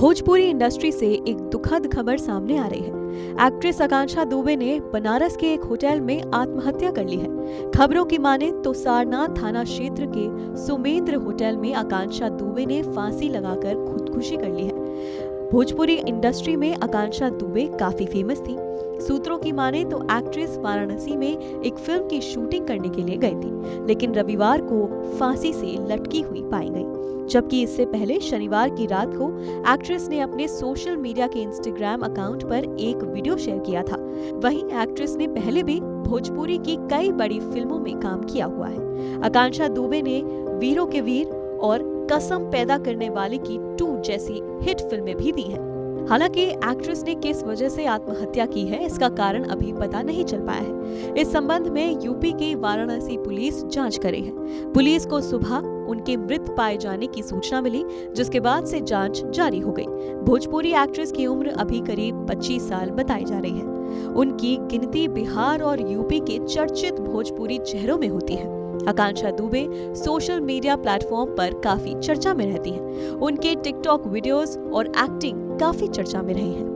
Bhojpuri industry से एक दुखद खबर सामने आ रही है। एक्ट्रेस आकांक्षा दुबे ने बनारस के एक होटल में आत्महत्या कर ली है। खबरों की माने तो सारनाथ थाना क्षेत्र के सुमेंद्र होटल में आकांक्षा दुबे ने फांसी लगाकर खुदकुशी कर ली है। भोजपुरी इंडस्ट्री में आकांक्षा दुबे काफी फेमस थी। सूत्रों की माने तो एक्ट्रेस वाराणसी में एक फिल्म की शूटिंग करने के लिए गई थी, लेकिन रविवार को फांसी से लटकी हुई पाई गई। जबकि इससे पहले शनिवार की रात को एक्ट्रेस ने अपने सोशल मीडिया के इंस्टाग्राम अकाउंट पर एक वीडियो शेयर किया था। वहीं एक्ट्रेस ने पहले भी भोजपुरी की कई बड़ी फिल्मों में काम किया हुआ है। आकांक्षा दुबे ने वीरों के वीर और कसम पैदा करने वाले की 2 जैसी हिट फिल्में भी दी हैं। हालांकि एक्ट्रेस ने किस वजह से आत्महत्या की है, इसका कारण अभी पता नहीं चल पाया है। इस संबंध में यूपी की वाराणसी पुलिस जांच कर रही है। पुलिस को सुबह उनके मृत पाए जाने की सूचना मिली, जिसके बाद से जांच जारी हो गई। भोजपुरी एक्ट्रेस की उम्र अभी करीब 25 साल बताई जा रही है। उनकी गिनती बिहार और यूपी के चर्चित भोजपुरी चेहरों में होती है। आकांक्षा दुबे सोशल मीडिया प्लेटफॉर्म पर काफी चर्चा में रहती हैं। उनके टिकटॉक वीडियोस और एक्टिंग काफी चर्चा में रही है।